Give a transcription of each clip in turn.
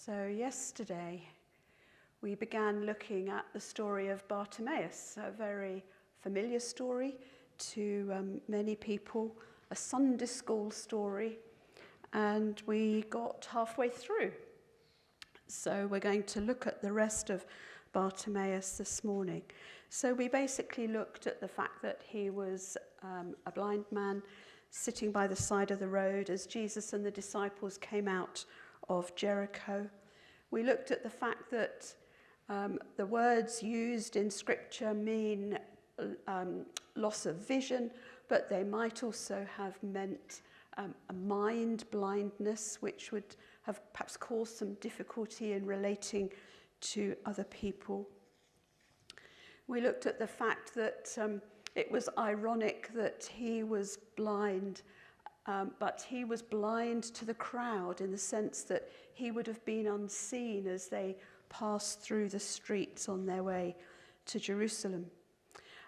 So yesterday we began looking at the story of Bartimaeus, a very familiar story to many people, a Sunday school story, and we got halfway through. So we're going to look at the rest of Bartimaeus this morning. So we basically looked at the fact that he was a blind man sitting by the side of the road as Jesus and the disciples came out of Jericho. We looked at the fact that the words used in Scripture mean loss of vision, but they might also have meant a mind blindness, which would have perhaps caused some difficulty in relating to other people. We looked at the fact that it was ironic that he was blind, but he was blind to the crowd in the sense that he would have been unseen as they passed through the streets on their way to Jerusalem.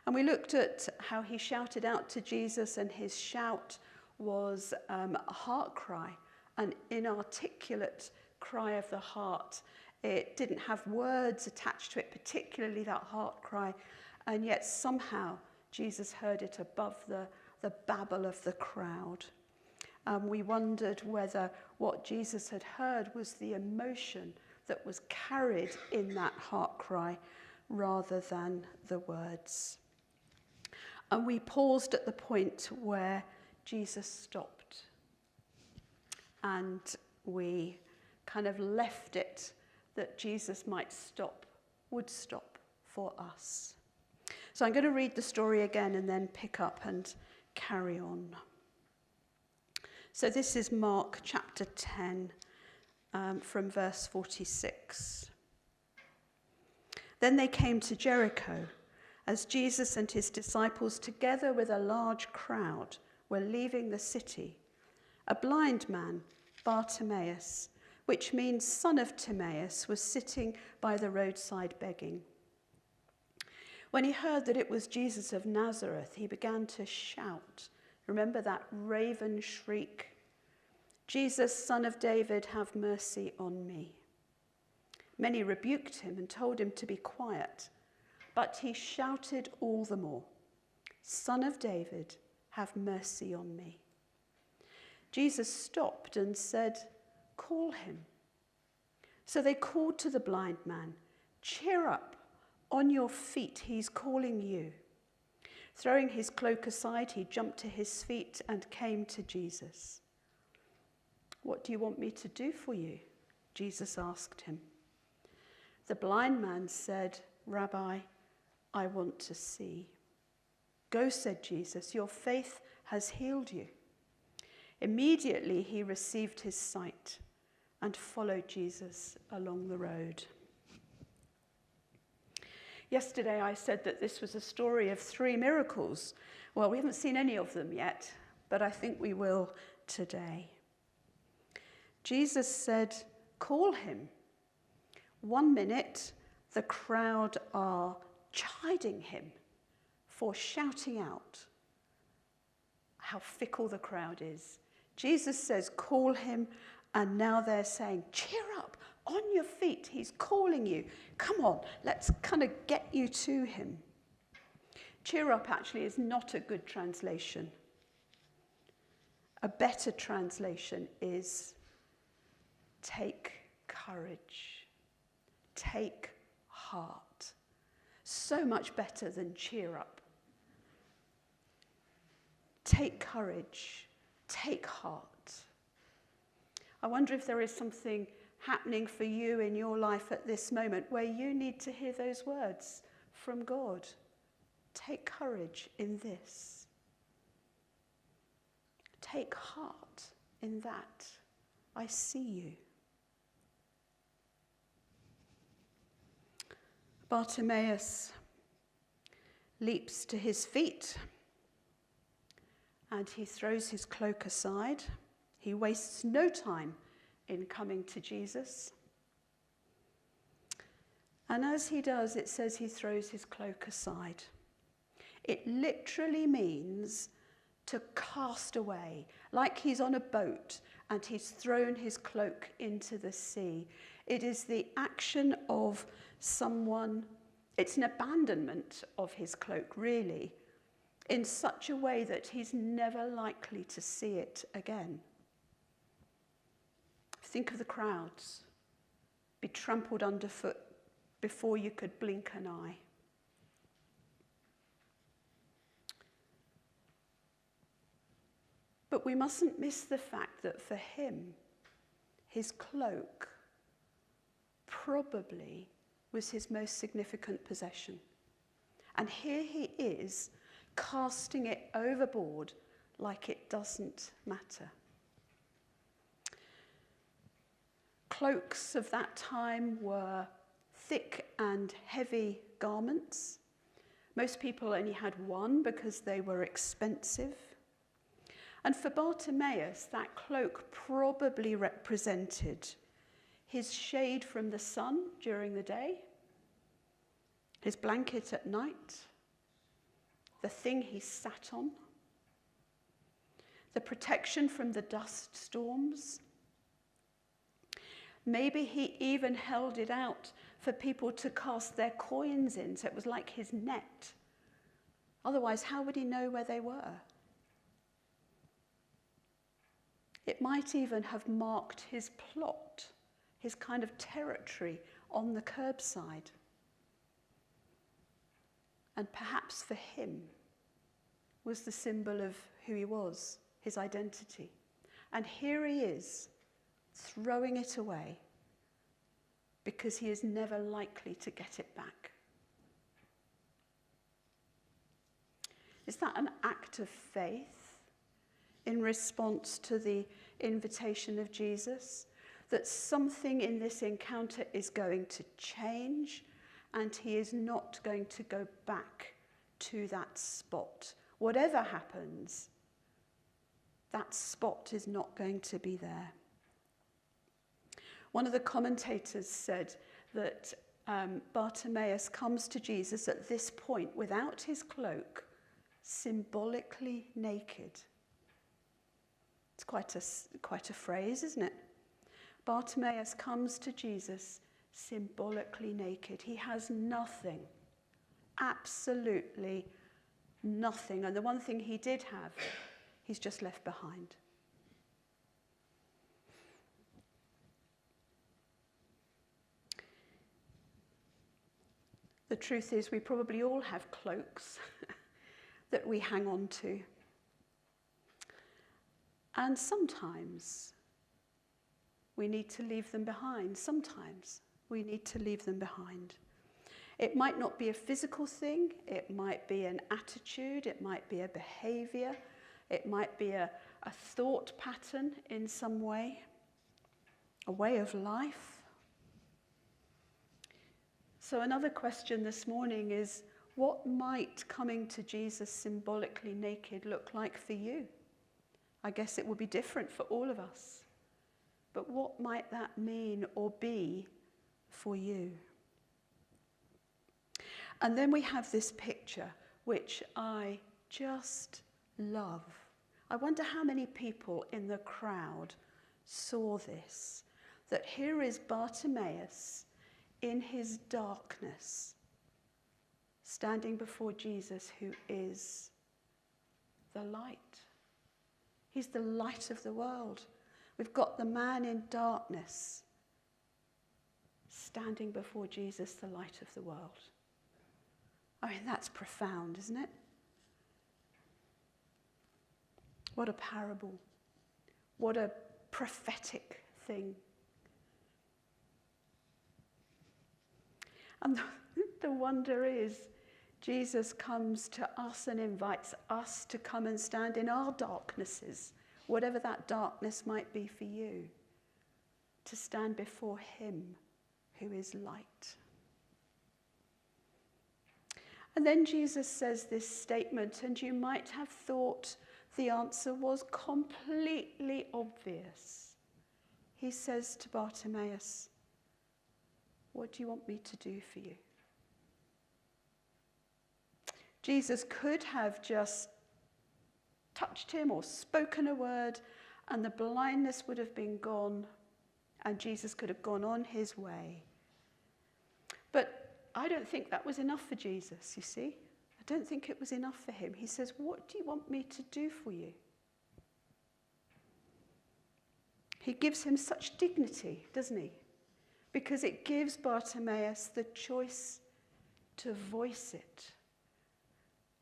And we looked at how he shouted out to Jesus, and his shout was a heart cry, an inarticulate cry of the heart. It didn't have words attached to it, particularly that heart cry, and yet somehow Jesus heard it above the babble of the crowd. We wondered whether what Jesus had heard was the emotion that was carried in that heart cry rather than the words. And we paused at the point where Jesus stopped, and we kind of left it that Jesus might stop, would stop for us. So I'm going to read the story again and then pick up and carry on. So this is Mark chapter 10 from verse 46. Then they came to Jericho as Jesus and his disciples, together with a large crowd, were leaving the city. A blind man, Bartimaeus, which means son of Timaeus, was sitting by the roadside begging. When he heard that it was Jesus of Nazareth, he began to shout. Remember that raven shriek? Jesus, son of David, have mercy on me. Many rebuked him and told him to be quiet, but he shouted all the more, Son of David, have mercy on me. Jesus stopped and said, Call him. So they called to the blind man, Cheer up, on your feet, he's calling you. Throwing his cloak aside, he jumped to his feet and came to Jesus. What do you want me to do for you? Jesus asked him. The blind man said, Rabbi, I want to see. Go, said Jesus, your faith has healed you. Immediately he received his sight and followed Jesus along the road. Yesterday I said that this was a story of 3 miracles. Well, we haven't seen any of them yet, but I think we will today. Jesus said, Call him. 1 minute, the crowd are chiding him for shouting out. How fickle the crowd is. Jesus says, Call him, and now they're saying, Cheer up, on your feet, he's calling you. Come on, let's kind of get you to him. Cheer up actually is not a good translation. A better translation is take courage, take heart. So much better than cheer up. Take courage, take heart. I wonder if there is something happening for you in your life at this moment where you need to hear those words from God. Take courage in this. Take heart in that. I see you. Bartimaeus leaps to his feet and he throws his cloak aside. He wastes no time in coming to Jesus. And as he does, it says he throws his cloak aside. It literally means to cast away, like he's on a boat and he's thrown his cloak into the sea. It is the action of someone, it's an abandonment of his cloak, really, in such a way that he's never likely to see it again. Think of the crowds, be trampled underfoot before you could blink an eye. But we mustn't miss the fact that for him, his cloak probably was his most significant possession. And here he is, casting it overboard like it doesn't matter. Cloaks of that time were thick and heavy garments. Most people only had one because they were expensive. And for Bartimaeus, that cloak probably represented his shade from the sun during the day, his blanket at night, the thing he sat on, the protection from the dust storms. Maybe he even held it out for people to cast their coins in, so it was like his net. Otherwise, how would he know where they were? It might even have marked his plot, his kind of territory on the curbside. And perhaps for him was the symbol of who he was, his identity. And here he is, throwing it away because he is never likely to get it back. Is that an act of faith in response to the invitation of Jesus, that something in this encounter is going to change and he is not going to go back to that spot? Whatever happens, that spot is not going to be there. One of the commentators said that Bartimaeus comes to Jesus at this point without his cloak, symbolically naked. It's quite a phrase, isn't it? Bartimaeus comes to Jesus symbolically naked. He has nothing, absolutely nothing. And the one thing he did have, he's just left behind. The truth is, we probably all have cloaks that we hang on to. And sometimes we need to leave them behind. Sometimes we need to leave them behind. It might not be a physical thing. It might be an attitude. It might be a behavior. It might be a thought pattern in some way, a way of life. So another question this morning is, what might coming to Jesus symbolically naked look like for you? I guess it will be different for all of us. But what might that mean or be for you? And then we have this picture, which I just love. I wonder how many people in the crowd saw this, that here is Bartimaeus in his darkness, standing before Jesus, who is the light. He's the light of the world. We've got the man in darkness standing before Jesus, the light of the world. I mean, that's profound, isn't it? What a parable. What a prophetic thing. And the wonder is, Jesus comes to us and invites us to come and stand in our darknesses, whatever that darkness might be for you, to stand before him who is light. And then Jesus says this statement, and you might have thought the answer was completely obvious. He says to Bartimaeus, "What do you want me to do for you?" Jesus could have just touched him or spoken a word, and the blindness would have been gone, and Jesus could have gone on his way. But I don't think that was enough for Jesus, you see. I don't think it was enough for him. He says, what do you want me to do for you? He gives him such dignity, doesn't he? Because it gives Bartimaeus the choice to voice it.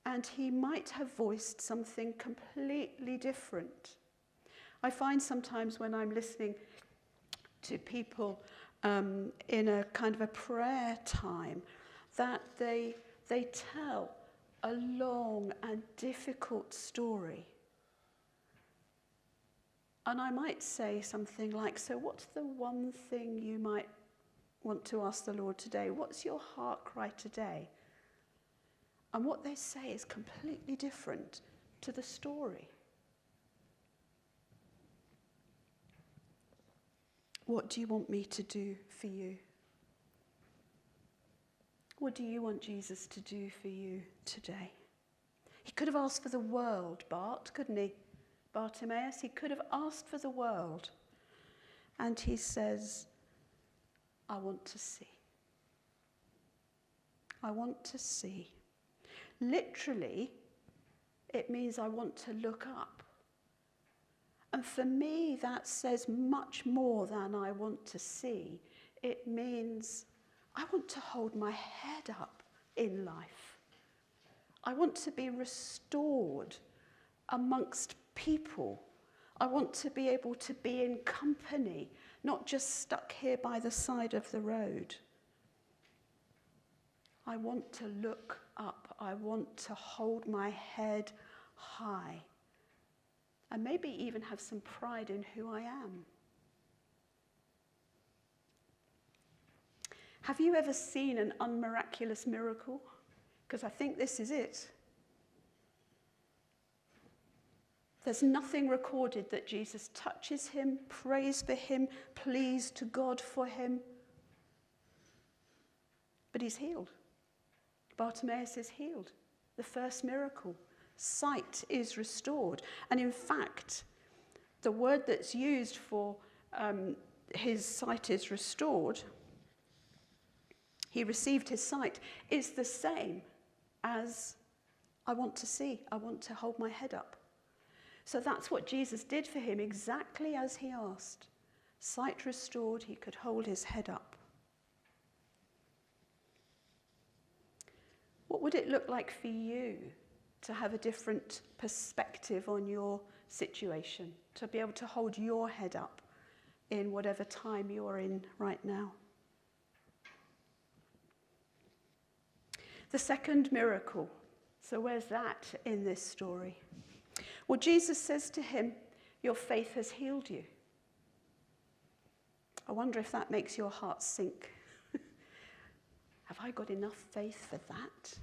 And he might have voiced something completely different. I find sometimes when I'm listening to people in a kind of a prayer time, that they tell a long and difficult story. And I might say something like, so what's the one thing you might want to ask the Lord today? What's your heart cry today? And what they say is completely different to the story. What do you want me to do for you? What do you want Jesus to do for you today? He could have asked for the world, Bart, couldn't he? Bartimaeus, he could have asked for the world. And he says, I want to see. I want to see. Literally, it means I want to look up. And for me, that says much more than I want to see. It means I want to hold my head up in life. I want to be restored amongst people. I want to be able to be in company, not just stuck here by the side of the road. I want to look up. I want to hold my head high. And maybe even have some pride in who I am. Have you ever seen an unmiraculous miracle? Because I think this is it. There's nothing recorded that Jesus touches him, prays for him, pleads to God for him. But he's healed. Bartimaeus is healed. The first miracle. Sight is restored. And in fact, the word that's used for his sight is restored, he received his sight, is the same as I want to see. I want to hold my head up. So that's what Jesus did for him, exactly as he asked. Sight restored, he could hold his head up. What would it look like for you to have a different perspective on your situation, to be able to hold your head up in whatever time you're in right now? The second miracle. So where's that in this story? Well, Jesus says to him, your faith has healed you. I wonder if that makes your heart sink. Have I got enough faith for that?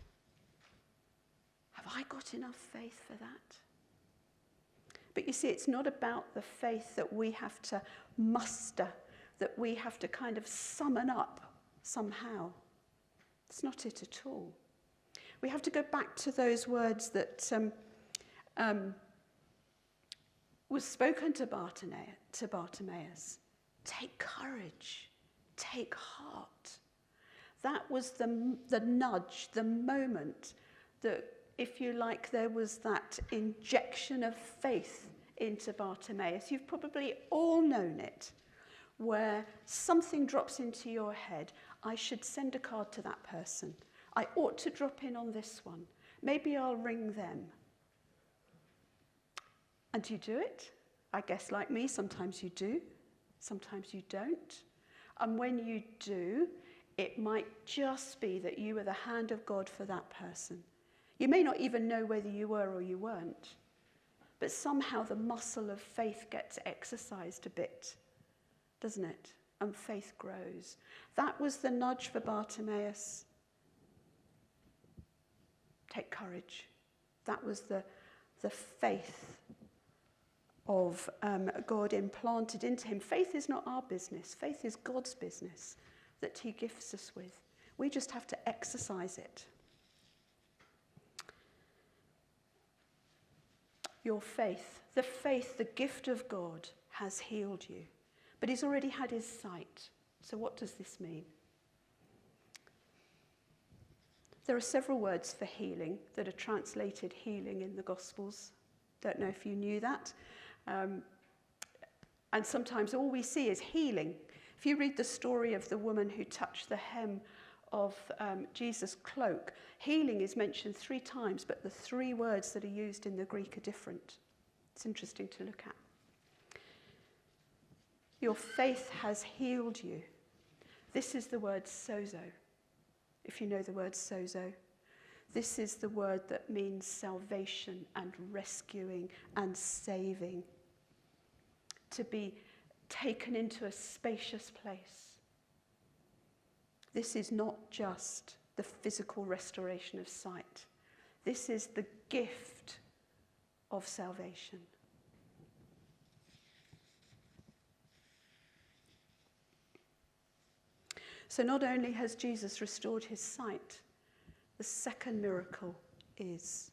Have I got enough faith for that? But you see, it's not about the faith that we have to muster, that we have to kind of summon up somehow. It's not it at all. We have to go back to those words that was spoken to Bartimaeus. Take courage, take heart. That was the nudge, the moment that, if you like, there was that injection of faith into Bartimaeus. You've probably all known it, where something drops into your head. I should send a card to that person. I ought to drop in on this one. Maybe I'll ring them. And you do it. I guess like me, sometimes you do, sometimes you don't. And when you do, it might just be that you were the hand of God for that person. You may not even know whether you were or you weren't, but somehow the muscle of faith gets exercised a bit, doesn't it? And faith grows. That was the nudge for Bartimaeus. Take courage. That was the faith of God implanted into him. Faith is not our business. Faith is God's business that he gifts us with. We just have to exercise it. Your faith, the gift of God, has healed you. But he's already had his sight. So what does this mean? There are several words for healing that are translated healing in the Gospels. Don't know if you knew that. And sometimes all we see is healing. If you read the story of the woman who touched the hem of Jesus' cloak, healing is mentioned 3 times, but the 3 words that are used in the Greek are different. It's interesting to look at. Your faith has healed you. This is the word sozo. If you know the word sozo, this is the word that means salvation and rescuing and saving. To be taken into a spacious place. This is not just the physical restoration of sight. This is the gift of salvation. So not only has Jesus restored his sight, the second miracle is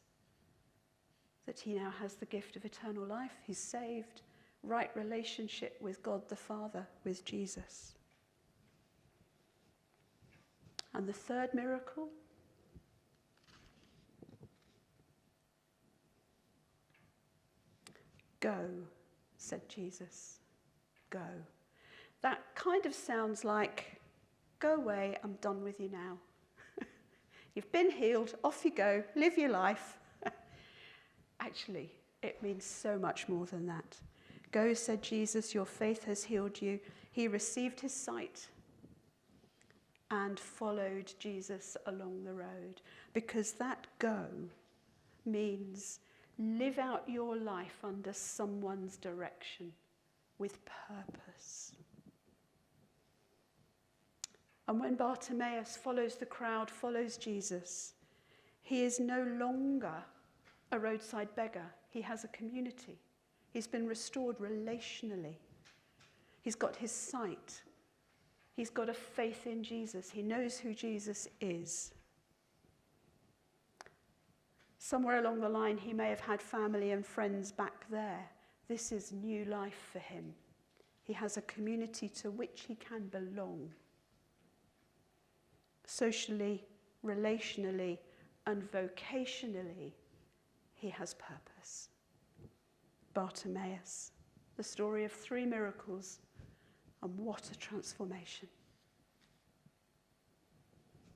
that he now has the gift of eternal life. He's saved, right relationship with God the Father, with Jesus. And the third miracle, go, said Jesus, go. That kind of sounds like, go away, I'm done with you now. You've been healed, off you go, live your life. Actually, it means so much more than that. Go, said Jesus, your faith has healed you. He received his sight and followed Jesus along the road, because that go means live out your life under someone's direction with purpose. And when Bartimaeus follows the crowd, follows Jesus, he is no longer a roadside beggar. He has a community. He's been restored relationally. He's got his sight. He's got a faith in Jesus. He knows who Jesus is. Somewhere along the line, he may have had family and friends back there. This is new life for him. He has a community to which he can belong. Socially, relationally, and vocationally, he has purpose. Bartimaeus, the story of 3 miracles, and what a transformation.